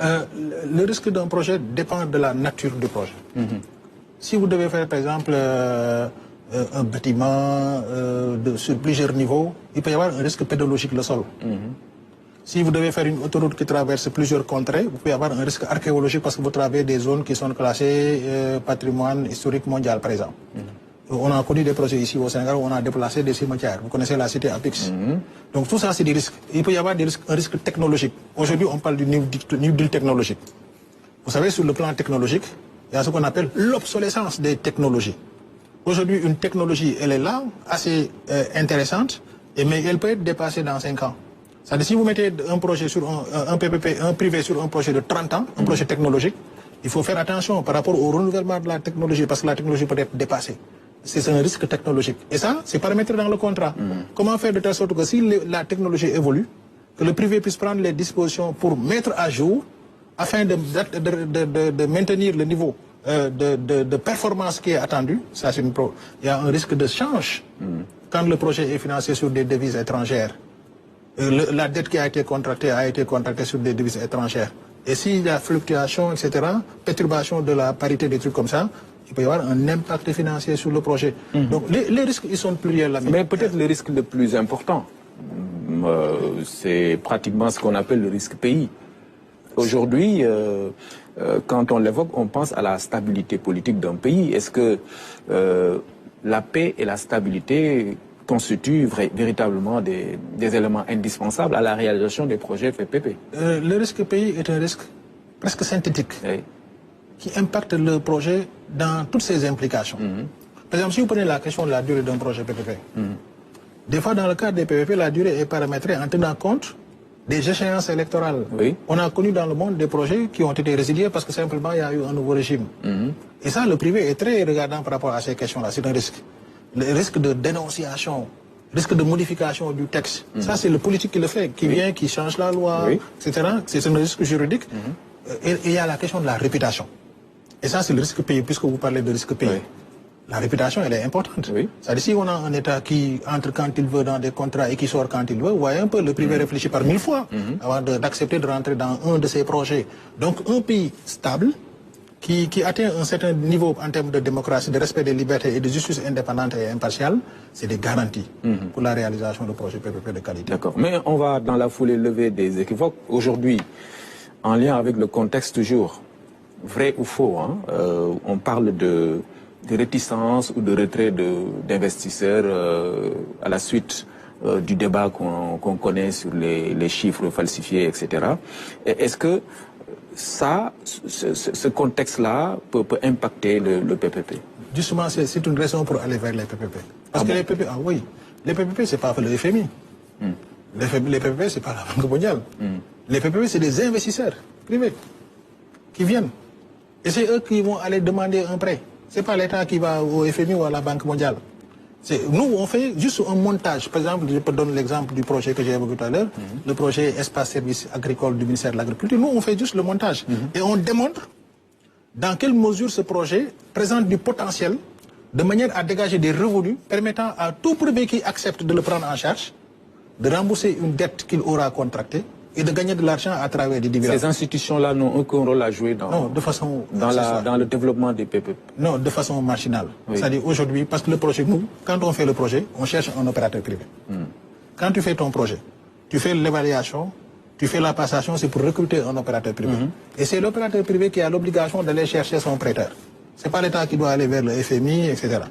Le risque d'un projet dépend de la nature du projet. Si vous devez faire, par exemple, un bâtiment sur plusieurs niveaux, il peut y avoir un risque pédologique le sol. Si vous devez faire une autoroute qui traverse plusieurs contrées, vous pouvez avoir un risque archéologique parce que vous traversez des zones qui sont classées patrimoine historique mondial, par exemple. On a connu des projets ici au Sénégal où on a déplacé des cimetières. Vous connaissez la cité Apix. Donc tout ça, c'est des risques. Il peut y avoir un risque technologique. Aujourd'hui, on parle du New Deal technologique. Vous savez, sur le plan technologique, il y a ce qu'on appelle l'obsolescence des technologies. Aujourd'hui, une technologie, elle est là, assez intéressante, mais elle peut être dépassée dans 5 ans. C'est-à-dire, si vous mettez un projet sur un PPP, un privé sur un projet de 30 ans, un projet technologique, il faut faire attention par rapport au renouvellement de la technologie, parce que la technologie peut être dépassée. C'est un risque technologique. Et ça, c'est paramétré dans le contrat. Comment faire de telle sorte que si la technologie évolue, que le privé puisse prendre les dispositions pour mettre à jour, afin de maintenir le niveau de performance qui est attendu. Ça, c'est il y a un risque de change quand le projet est financé sur des devises étrangères. La dette qui a été contractée sur des devises étrangères. Et s'il y a fluctuation, etc., perturbation de la parité, des trucs comme ça, il peut y avoir un impact financier sur le projet. Donc les risques, ils sont pluriels. Mais peut-être le risque le plus important, c'est pratiquement ce qu'on appelle le risque pays. Aujourd'hui, quand on l'évoque, on pense à la stabilité politique d'un pays. Est-ce que la paix et la stabilité constituent véritablement des éléments indispensables à la réalisation des projets PPP? Le risque pays est un risque presque synthétique qui impacte le projet dans toutes ses implications. Par exemple, si vous prenez la question de la durée d'un projet PPP, des fois dans le cadre des PPP, la durée est paramétrée en tenant compte des échéances électorales. On a connu dans le monde des projets qui ont été résiliés parce que simplement il y a eu un nouveau régime. Et ça, le privé est très regardant par rapport à ces questions-là. C'est un risque. Le risque de dénonciation, risque de modification du texte. Ça, c'est le politique qui le fait, qui vient, qui change la loi, etc. C'est un risque juridique. Et il y a la question de la réputation. Et ça, c'est le risque payé, puisque vous parlez de risque payé. La réputation, elle est importante. Oui. C'est-à-dire, si on a un État qui entre quand il veut dans des contrats et qui sort quand il veut, vous voyez un peu, le privé réfléchit par 1000 fois avant d'accepter de rentrer dans un de ces projets. Donc, un pays stable, qui atteint un certain niveau en termes de démocratie, de respect des libertés et de justice indépendante et impartiale, c'est des garanties pour la réalisation de projets PPP de qualité. D'accord. Mais on va dans la foulée lever des équivoques. Aujourd'hui, en lien avec le contexte toujours, vrai ou faux, hein, on parle de réticence ou de retrait d'investisseurs à la suite du débat qu'on connaît sur les chiffres falsifiés, etc. Est-ce que ce contexte-là peut impacter le PPP? Justement, c'est une raison pour aller vers les PPP. Parce que les PPP, les PPP, c'est pas le FMI. Les PPP, c'est pas la Banque mondiale. Les PPP, c'est des investisseurs privés qui viennent. Et c'est eux qui vont aller demander un prêt. C'est pas l'État qui va au FMI ou à la Banque mondiale. Nous, on fait juste un montage. Par exemple, je peux donner l'exemple du projet que j'ai évoqué tout à l'heure, le projet Espace Service Agricole du ministère de l'Agriculture. Nous, on fait juste le montage. Et on démontre dans quelle mesure ce projet présente du potentiel de manière à dégager des revenus permettant à tout privé qui accepte de le prendre en charge de rembourser une dette qu'il aura contractée et de gagner de l'argent à travers des dividendes. Ces institutions-là n'ont aucun rôle à jouer dans le développement des PPP? Non, de façon marginale. Oui. C'est-à-dire aujourd'hui, parce que le projet, nous, quand on fait le projet, on cherche un opérateur privé. Quand tu fais ton projet, tu fais l'évaluation, tu fais la passation, c'est pour recruter un opérateur privé. Et c'est l'opérateur privé qui a l'obligation d'aller chercher son prêteur. C'est pas l'État qui doit aller vers le FMI, etc.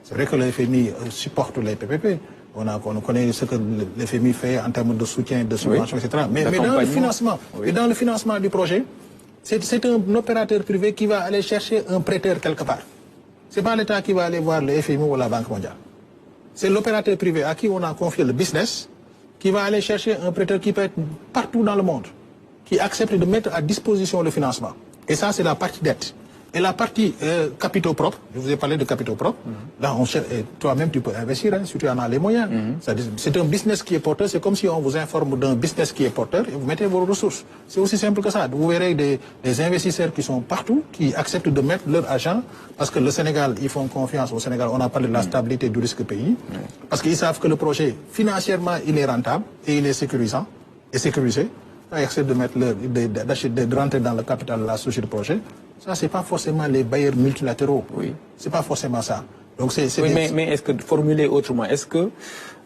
C'est vrai que le FMI supporte les PPP. On connaît ce que le FMI fait en termes de soutien, de subvention, etc. Mais dans le financement, et dans le financement du projet, c'est un opérateur privé qui va aller chercher un prêteur quelque part. C'est pas l'État qui va aller voir le FMI ou la Banque mondiale. C'est l'opérateur privé à qui on a confié le business qui va aller chercher un prêteur qui peut être partout dans le monde, qui accepte de mettre à disposition le financement. Et ça, c'est la partie dette. Et la partie capitaux propres, je vous ai parlé de capitaux propres, là, toi-même, tu peux investir si tu en as les moyens. C'est un business qui est porteur, c'est comme si on vous informe d'un business qui est porteur et vous mettez vos ressources. C'est aussi simple que ça. Vous verrez des investisseurs qui sont partout, qui acceptent de mettre leur argent, parce que le Sénégal, ils font confiance au Sénégal, on a parlé de la stabilité du risque pays, parce qu'ils savent que le projet, financièrement, il est rentable et il est sécurisant et sécurisé. Ils acceptent de mettre de rentrer dans le capital de la société de projet. Ça, c'est pas forcément les bailleurs multilatéraux. Oui. C'est pas forcément ça. Donc mais est-ce que, formuler autrement, est-ce que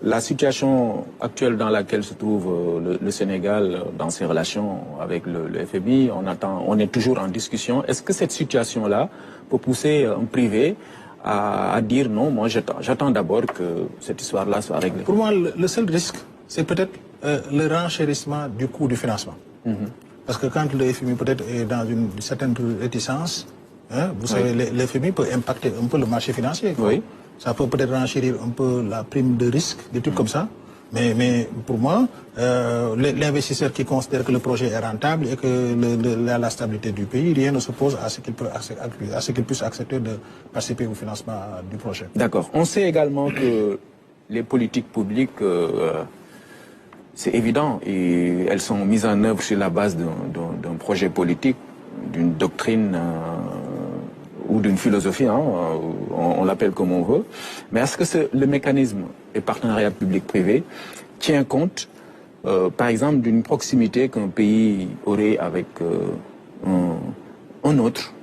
la situation actuelle dans laquelle se trouve le Sénégal dans ses relations avec le FMI, on est toujours en discussion, est-ce que cette situation-là peut pousser un privé à dire non, moi j'attends d'abord que cette histoire-là soit réglée? Pour moi, le seul risque, c'est peut-être le renchérissement du coût du financement. Parce que quand le FMI peut-être est dans une certaine réticence, vous savez, le FMI peut impacter un peu le marché financier. Oui. Ça peut peut-être renchérir un peu la prime de risque, des trucs comme ça. Mais pour moi, l'investisseur qui considère que le projet est rentable et que la stabilité du pays, rien ne s'oppose à ce qu'il puisse accepter de participer au financement du projet. D'accord. On sait également que les politiques publiques, c'est évident, et elles sont mises en œuvre sur la base d'un projet politique, d'une doctrine ou d'une philosophie, on l'appelle comme on veut. Mais est-ce que le mécanisme des partenariats public-privé tient compte, par exemple, d'une proximité qu'un pays aurait avec un autre,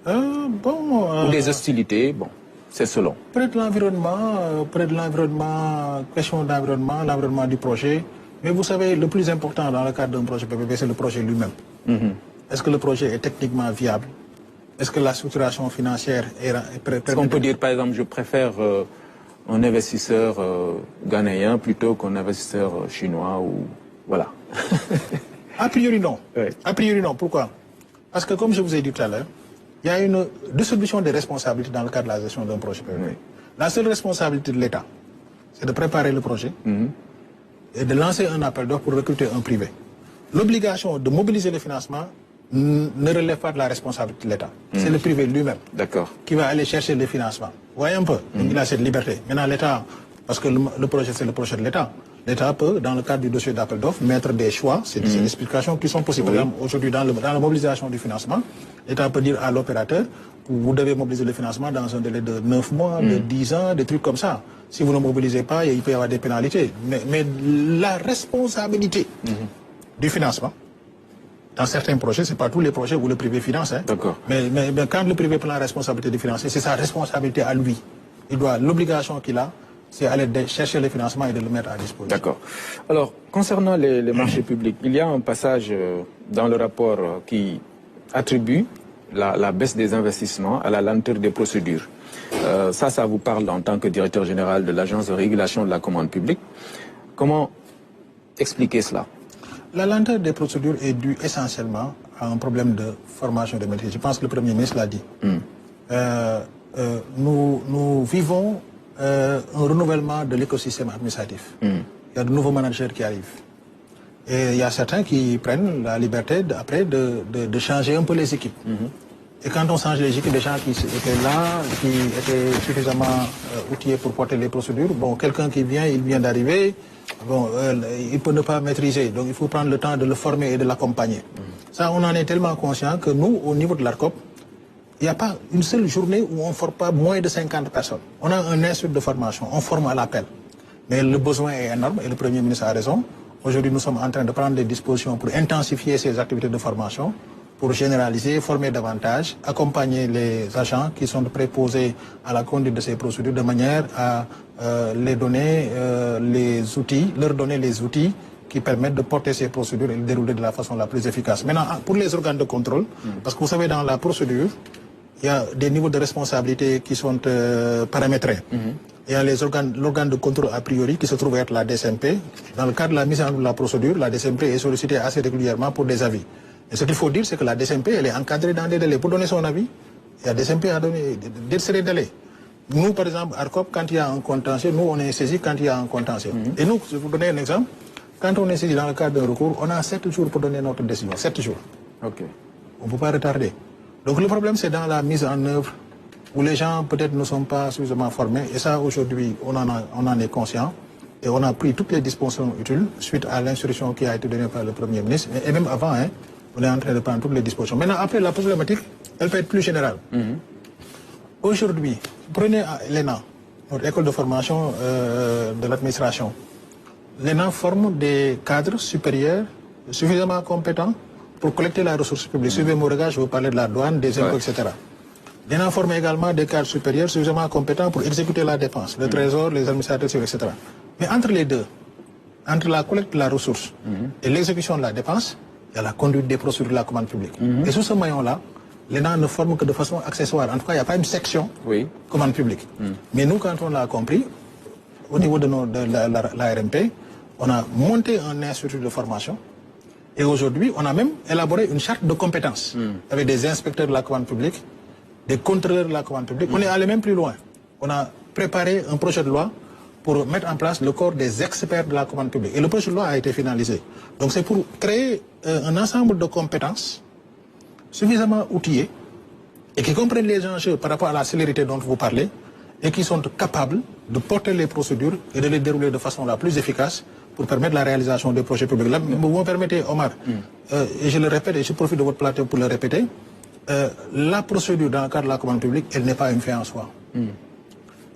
ou des hostilités, bon. C'est selon. Près de l'environnement, question d'environnement, l'environnement du projet. Mais vous savez, le plus important dans le cadre d'un projet PPP, c'est le projet lui-même. Est-ce que le projet est techniquement viable? Est-ce que la structuration financière est prête? Est-ce qu'on peut dire, par exemple, je préfère un investisseur ghanéen plutôt qu'un investisseur chinois ou... Voilà. A priori, non. Oui. A priori, non. Pourquoi? Parce que, comme je vous ai dit tout à l'heure, il y a une distribution des responsabilités dans le cadre de la gestion d'un projet PPP. Oui. La seule responsabilité de l'État, c'est de préparer le projet et de lancer un appel d'offres pour recruter un privé. L'obligation de mobiliser le financement ne relève pas de la responsabilité de l'État. C'est le privé lui-même qui va aller chercher le financement. Vous voyez un peu, il a cette liberté. Maintenant, l'État, parce que le projet, c'est le projet de l'État, l'État peut, dans le cadre du dossier d'appel d'offres, mettre des choix, c'est des explications qui sont possibles. Oui. Aujourd'hui, dans la mobilisation du financement, l'État peut dire à l'opérateur, vous devez mobiliser le financement dans un délai de 9 mois, de 10 ans, des trucs comme ça. Si vous ne mobilisez pas, il peut y avoir des pénalités. Mais la responsabilité du financement, dans certains projets, ce n'est pas tous les projets où le privé finance. Hein. D'accord. Mais quand le privé prend la responsabilité de financer, c'est sa responsabilité à lui. L'obligation qu'il a, c'est aller chercher le financement et de le mettre à disposition. D'accord. Alors, concernant les marchés publics, il y a un passage dans le rapport qui attribue la baisse des investissements à la lenteur des procédures. Ça vous parle en tant que directeur général de l'Agence de régulation de la commande publique. Comment expliquer cela? La lenteur des procédures est due essentiellement à un problème de formation de métier. Je pense que le Premier ministre l'a dit. Nous vivons un renouvellement de l'écosystème administratif. Il y a de nouveaux managers qui arrivent. Et il y a certains qui prennent la liberté après de changer un peu les équipes. Et quand on change les équipes, des gens qui étaient là, qui étaient suffisamment outillés pour porter les procédures, bon, quelqu'un qui vient, il vient d'arriver, bon, il peut ne pas maîtriser. Donc il faut prendre le temps de le former et de l'accompagner. Ça, on en est tellement conscient que nous, au niveau de l'ARCOP, il n'y a pas une seule journée où on ne forme pas moins de 50 personnes. On a un institut de formation, on forme à l'appel. Mais le besoin est énorme et le Premier ministre a raison. Aujourd'hui, nous sommes en train de prendre des dispositions pour intensifier ces activités de formation, pour généraliser, former davantage, accompagner les agents qui sont préposés à la conduite de ces procédures de manière à leur donner les outils qui permettent de porter ces procédures et de dérouler de la façon la plus efficace. Maintenant, pour les organes de contrôle, parce que vous savez, dans la procédure, il y a des niveaux de responsabilité qui sont paramétrés. Il y a l'organe de contrôle a priori qui se trouve être la DCMP. Dans le cadre de la mise en œuvre de la procédure, la DCMP est sollicitée assez régulièrement pour des avis. Et ce qu'il faut dire, c'est que la DCMP, elle est encadrée dans des délais. Pour donner son avis, la DCMP a donné des délais. Nous, par exemple, ARCOP, quand il y a un contentieux, nous, on est saisi quand il y a un contentieux. Et nous, je vais vous donner un exemple. Quand on est saisi dans le cadre d'un recours, on a 7 jours pour donner notre décision. 7 jours. Ok. On ne peut pas retarder. Donc le problème, c'est dans la mise en œuvre où les gens peut-être ne sont pas suffisamment formés. Et ça, aujourd'hui, on en est conscient. Et on a pris toutes les dispositions utiles suite à l'instruction qui a été donnée par le Premier ministre. Et même avant, hein, on est en train de prendre toutes les dispositions. Maintenant, après, la problématique, elle peut être plus générale. Aujourd'hui, prenez l'ENA, notre école de formation de l'administration. L'ENA forme des cadres supérieurs suffisamment compétents pour collecter la ressource publique. Suivez mon regard, je vais vous parler de la douane, des impôts, etc. L'ENA forme également des cadres supérieurs suffisamment compétents pour exécuter la dépense, le trésor, les administrateurs, etc. Mais entre les deux, entre la collecte de la ressource et l'exécution de la dépense, il y a la conduite des procédures de la commande publique. Et sous ce maillon-là, l'ENA ne forme que de façon accessoire. En tout cas, il n'y a pas une section commande publique. Mais nous, quand on l'a compris, au niveau de la RMP, on a monté un institut de formation. Et aujourd'hui, on a même élaboré une charte de compétences avec des inspecteurs de la commande publique, des contrôleurs de la commande publique. On est allé même plus loin. On a préparé un projet de loi pour mettre en place le corps des experts de la commande publique. Et le projet de loi a été finalisé. Donc c'est pour créer un ensemble de compétences suffisamment outillées et qui comprennent les enjeux par rapport à la célérité dont vous parlez et qui sont capables de porter les procédures et de les dérouler de façon la plus efficace pour permettre la réalisation des projets publics. Là, vous me permettez, Omar, et je le répète et je profite de votre plateau pour le répéter, la procédure dans le cadre de la commande publique, elle n'est pas une fin en soi.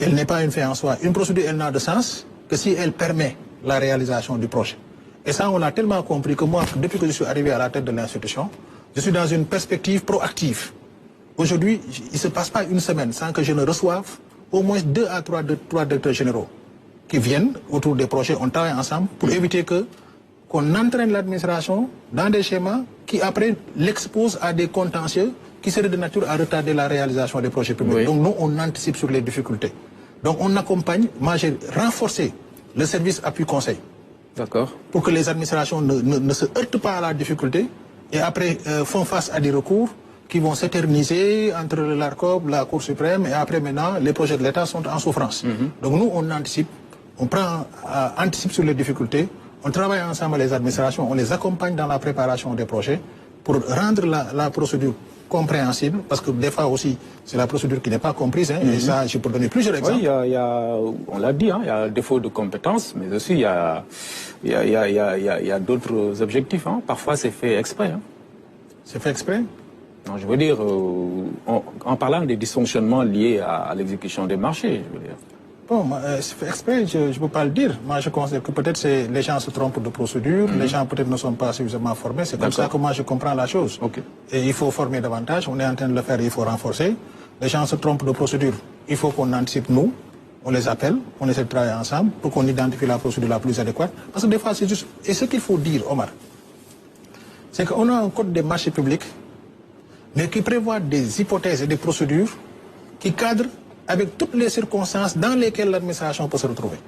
Elle n'est pas une fin en soi. Une procédure, elle n'a de sens que si elle permet la réalisation du projet. Et ça, on a tellement compris que moi, depuis que je suis arrivé à la tête de l'institution, je suis dans une perspective proactive. Aujourd'hui, il ne se passe pas une semaine sans que je ne reçoive au moins 2 à 3 directeurs généraux qui viennent autour des projets. On travaille ensemble pour éviter qu'on entraîne l'administration dans des schémas qui après l'exposent à des contentieux qui seraient de nature à retarder la réalisation des projets publics. Donc nous, on anticipe sur les difficultés. Donc on accompagne, moi j'ai renforcé le service appui conseil. D'accord. Pour que les administrations ne se heurtent pas à la difficulté et après font face à des recours qui vont s'éterniser entre l'ARCOP, la Cour suprême et après maintenant les projets de l'État sont en souffrance. Donc nous on anticipe, anticipe sur les difficultés, on travaille ensemble les administrations, on les accompagne dans la préparation des projets pour rendre la procédure compréhensible, parce que des fois aussi, c'est la procédure qui n'est pas comprise, hein, et ça, je peux donner plusieurs exemples. Oui, on l'a dit, hein, il y a défaut de compétences, mais aussi il y a d'autres objectifs. Hein. Parfois, c'est fait exprès. Hein. C'est fait exprès? Non, je veux dire, en parlant des dysfonctionnements liés à l'exécution des marchés, je veux dire. Bon, c'est fait exprès, je ne peux pas le dire. Moi, je considère que peut-être les gens se trompent de procédure, les gens peut-être ne sont pas suffisamment formés. C'est comme ça que moi, je comprends la chose. Okay. Et il faut former davantage. On est en train de le faire, il faut renforcer. Les gens se trompent de procédure. Il faut qu'on anticipe, nous, on les appelle, on essaie de travailler ensemble pour qu'on identifie la procédure la plus adéquate. Parce que des fois, c'est juste... Et ce qu'il faut dire, Omar, c'est qu'on a un code des marchés publics, mais qui prévoit des hypothèses et des procédures qui cadrent avec toutes les circonstances dans lesquelles l'administration peut se retrouver.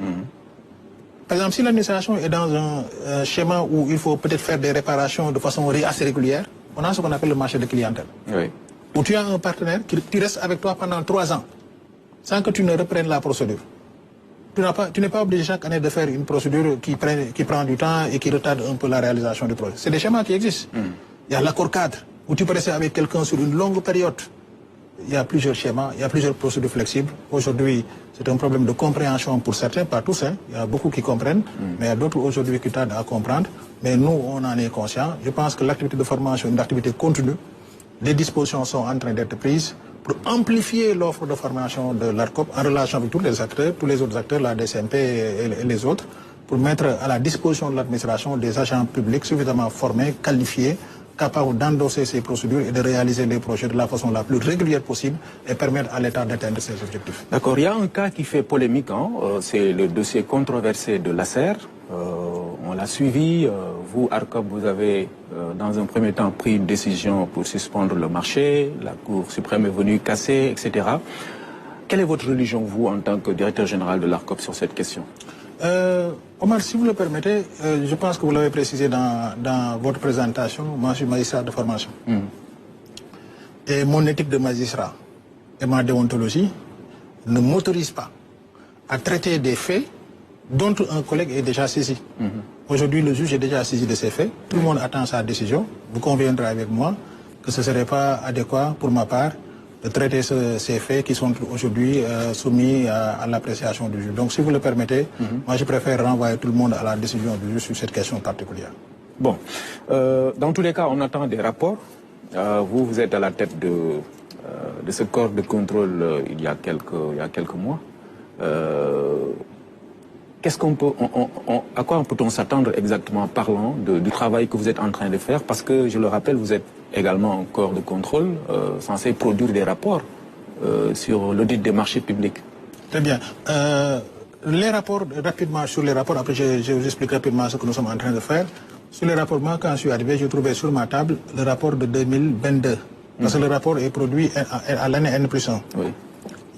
Par exemple, si l'administration est dans un schéma où il faut peut-être faire des réparations de façon assez régulière, on a ce qu'on appelle le marché de clientèle. Oui. Où tu as un partenaire qui reste avec toi pendant 3 ans, sans que tu ne reprennes la procédure. Tu n'es pas obligé chaque année de faire une procédure qui prend du temps et qui retarde un peu la réalisation du projet. C'est des schémas qui existent. Il y a l'accord cadre, où tu peux rester avec quelqu'un sur une longue période. Il y a plusieurs schémas, il y a plusieurs procédures flexibles. Aujourd'hui, c'est un problème de compréhension pour certains, pas tous. Hein. Il y a beaucoup qui comprennent, mais il y a d'autres aujourd'hui qui tardent à comprendre. Mais nous, on en est conscients. Je pense que l'activité de formation est une activité continue. Les dispositions sont en train d'être prises pour amplifier l'offre de formation de l'ARCOP en relation avec tous les acteurs, tous les autres acteurs, la DCMP et les autres, pour mettre à la disposition de l'administration des agents publics suffisamment formés, qualifiés, capables d'endosser ces procédures et de réaliser les projets de la façon la plus régulière possible et permettre à l'État d'atteindre ses objectifs. D'accord, il y a un cas qui fait polémique, hein. C'est le dossier controversé de l'ACER. On l'a suivi. Vous, ARCOP, vous avez dans un premier temps pris une décision pour suspendre le marché. La Cour suprême est venue casser, etc. Quelle est votre religion, vous, en tant que directeur général de l'ARCOP, sur cette question? Omar, si vous le permettez, je pense que vous l'avez précisé dans votre présentation. Moi, je suis magistrat de formation. Et mon éthique de magistrat et ma déontologie ne m'autorisent pas à traiter des faits dont un collègue est déjà saisi. Aujourd'hui, le juge est déjà saisi de ces faits. Tout le monde attend sa décision. Vous conviendrez avec moi que ce ne serait pas adéquat pour ma part de traiter ces faits qui sont aujourd'hui soumis à l'appréciation du juge. Donc, si vous le permettez, moi, je préfère renvoyer tout le monde à la décision du juge sur cette question particulière. Bon. Dans tous les cas, on attend des rapports. Vous êtes à la tête de ce corps de contrôle il y a quelques mois. À quoi peut-on s'attendre exactement parlant du travail que vous êtes en train de faire? Parce que, je le rappelle, vous êtes également un corps de contrôle censé produire des rapports sur l'audit des marchés publics. Très bien. Les rapports, rapidement sur les rapports, après je vous explique rapidement ce que nous sommes en train de faire. Sur les rapports, moi, quand je suis arrivé, j'ai trouvé sur ma table le rapport de 2022. Parce que le rapport est produit à l'année N+1. Oui.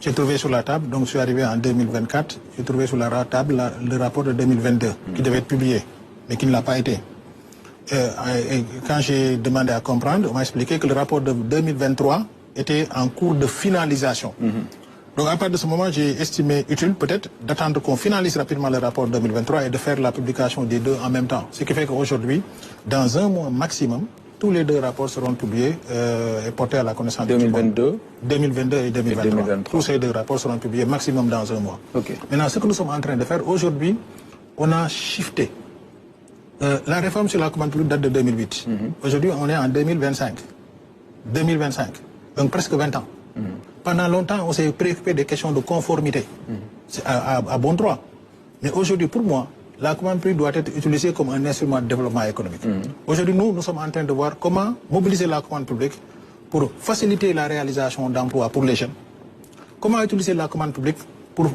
J'ai trouvé sur la table, donc je suis arrivé en 2024, j'ai trouvé sur la table le rapport de 2022, qui devait être publié, mais qui ne l'a pas été. Et quand j'ai demandé à comprendre, on m'a expliqué que le rapport de 2023 était en cours de finalisation. Donc à partir de ce moment, j'ai estimé utile peut-être d'attendre qu'on finalise rapidement le rapport 2023 et de faire la publication des deux en même temps. Ce qui fait qu'aujourd'hui, dans un mois maximum, tous les deux rapports seront publiés et portés à la connaissance de 2022 2022 et 2023. Tous ces deux rapports seront publiés maximum dans un mois. Okay. Maintenant, ce que nous sommes en train de faire, aujourd'hui, on a shifté. La réforme sur la commande publique date de 2008. Aujourd'hui, on est en 2025. 2025. Donc presque 20 ans. Pendant longtemps, on s'est préoccupé des questions de conformité. À bon droit. Mais aujourd'hui, pour moi, la commande publique doit être utilisée comme un instrument de développement économique. Aujourd'hui, nous sommes en train de voir comment mobiliser la commande publique pour faciliter la réalisation d'emplois pour les jeunes. Comment utiliser la commande publique pour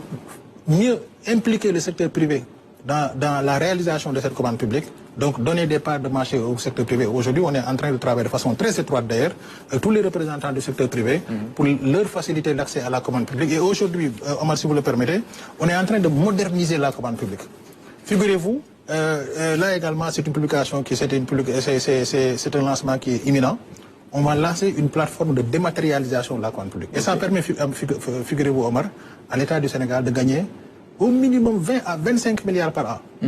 mieux impliquer le secteur privé dans la réalisation de cette commande publique. Donc, donner des parts de marché au secteur privé. Aujourd'hui, on est en train de travailler de façon très étroite d'ailleurs, avec tous les représentants du secteur privé, pour leur faciliter l'accès à la commande publique. Et aujourd'hui, Omar, si vous le permettez, on est en train de moderniser la commande publique. Figurez-vous, là également, c'est une publication c'est un lancement qui est imminent. On va lancer une plateforme de dématérialisation de la commande publique. Et ça permet, figurez-vous, Omar, à l'État du Sénégal de gagner au minimum 20 à 25 milliards par an.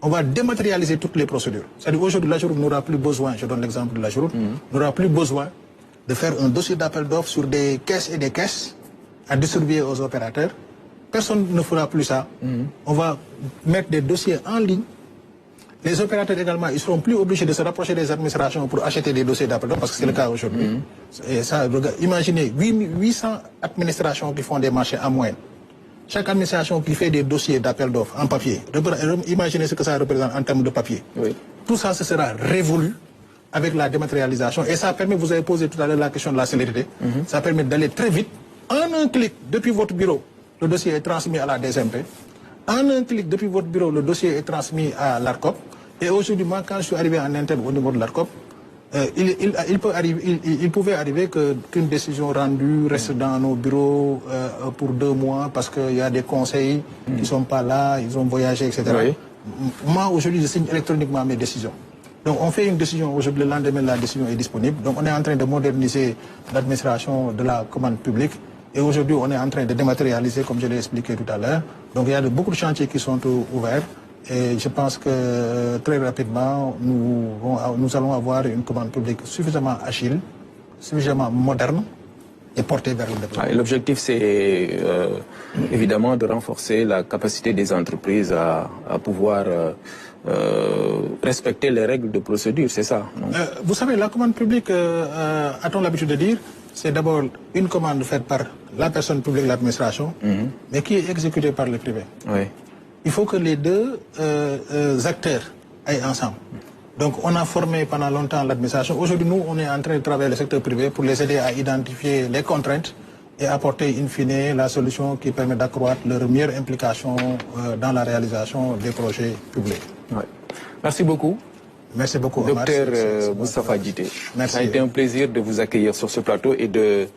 On va dématérialiser toutes les procédures. C'est-à-dire qu'aujourd'hui, la Giroute n'aura plus besoin, je donne l'exemple de la Giroute, n'aura plus besoin de faire un dossier d'appel d'offres sur des caisses et des caisses à distribuer aux opérateurs. Personne ne fera plus ça. On va mettre des dossiers en ligne. Les opérateurs également, ils seront plus obligés de se rapprocher des administrations pour acheter des dossiers d'appel d'offres, parce que c'est le cas aujourd'hui. Et ça, imaginez 800 administrations qui font des marchés en moyenne. Chaque administration qui fait des dossiers d'appel d'offres en papier, imaginez ce que ça représente en termes de papier. Oui. Tout ça, ce sera révolu avec la dématérialisation. Et ça permet, vous avez posé tout à l'heure la question de la célérité, ça permet d'aller très vite. En un clic, depuis votre bureau, le dossier est transmis à la DSMP. En un clic, depuis votre bureau, le dossier est transmis à l'ARCOP. Et aujourd'hui, moi, quand je suis arrivé en interne au niveau de l'ARCOP, il pouvait arriver qu'une décision rendue reste dans nos bureaux pour 2 mois parce qu'il y a des conseils qui ne sont pas là, ils ont voyagé, etc. Oui. Moi, aujourd'hui, je signe électroniquement mes décisions. Donc, on fait une décision aujourd'hui, le lendemain, la décision est disponible. Donc, on est en train de moderniser l'administration de la commande publique. Et aujourd'hui, on est en train de dématérialiser, comme je l'ai expliqué tout à l'heure. Donc, il y a beaucoup de chantiers qui sont ouverts. Et je pense que très rapidement, nous allons avoir une commande publique suffisamment agile, suffisamment moderne et portée vers le développement. L'objectif, c'est évidemment de renforcer la capacité des entreprises à pouvoir respecter les règles de procédure, c'est ça, non? Vous savez, la commande publique, a-t-on l'habitude de dire, c'est d'abord une commande faite par la personne publique, l'administration, mais qui est exécutée par le privé. Oui. Il faut que les deux acteurs aillent ensemble. Donc, on a formé pendant longtemps l'administration. Aujourd'hui, nous, on est en train de travailler le secteur privé pour les aider à identifier les contraintes et apporter, in fine, la solution qui permet d'accroître leur meilleure implication dans la réalisation des projets publics. Ouais. Merci beaucoup. Merci beaucoup, Docteur Moustapha Djité. Merci. Ça a été un plaisir de vous accueillir sur ce plateau et de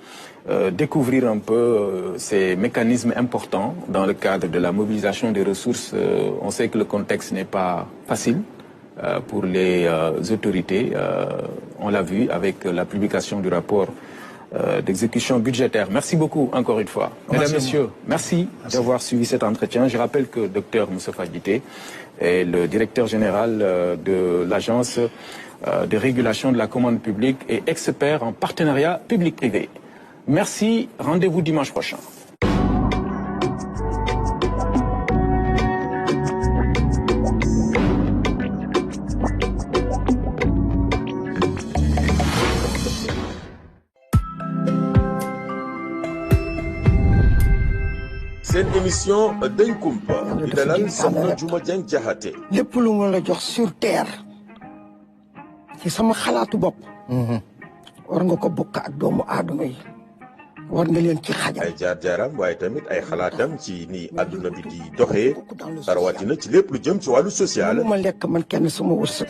découvrir un peu ces mécanismes importants dans le cadre de la mobilisation des ressources. On sait que le contexte n'est pas facile pour les autorités. On l'a vu avec la publication du rapport d'exécution budgétaire. Merci beaucoup encore une fois. Mesdames, Messieurs, merci d'avoir suivi cet entretien. Je rappelle que Dr Moustapha Djité est le directeur général de l'Agence de régulation de la commande publique et expert en partenariat public-privé. Merci, rendez-vous dimanche prochain. seen émission dañ kumpa di dalal Soxna Diouma Dieng Diakhaté. lépp lu ma la jox sur terre ci sama xalaatu bopp. war nga ko bokk ak doomu aadama yi. war nga leen ci xajal. ay jaar-jaaram waaye tamit ay xalaatam ci ni àdduna bi di doxee rawatina ci lépp lu jëm ci wàllu social. lu ma lekk man kenn sama wërsëg.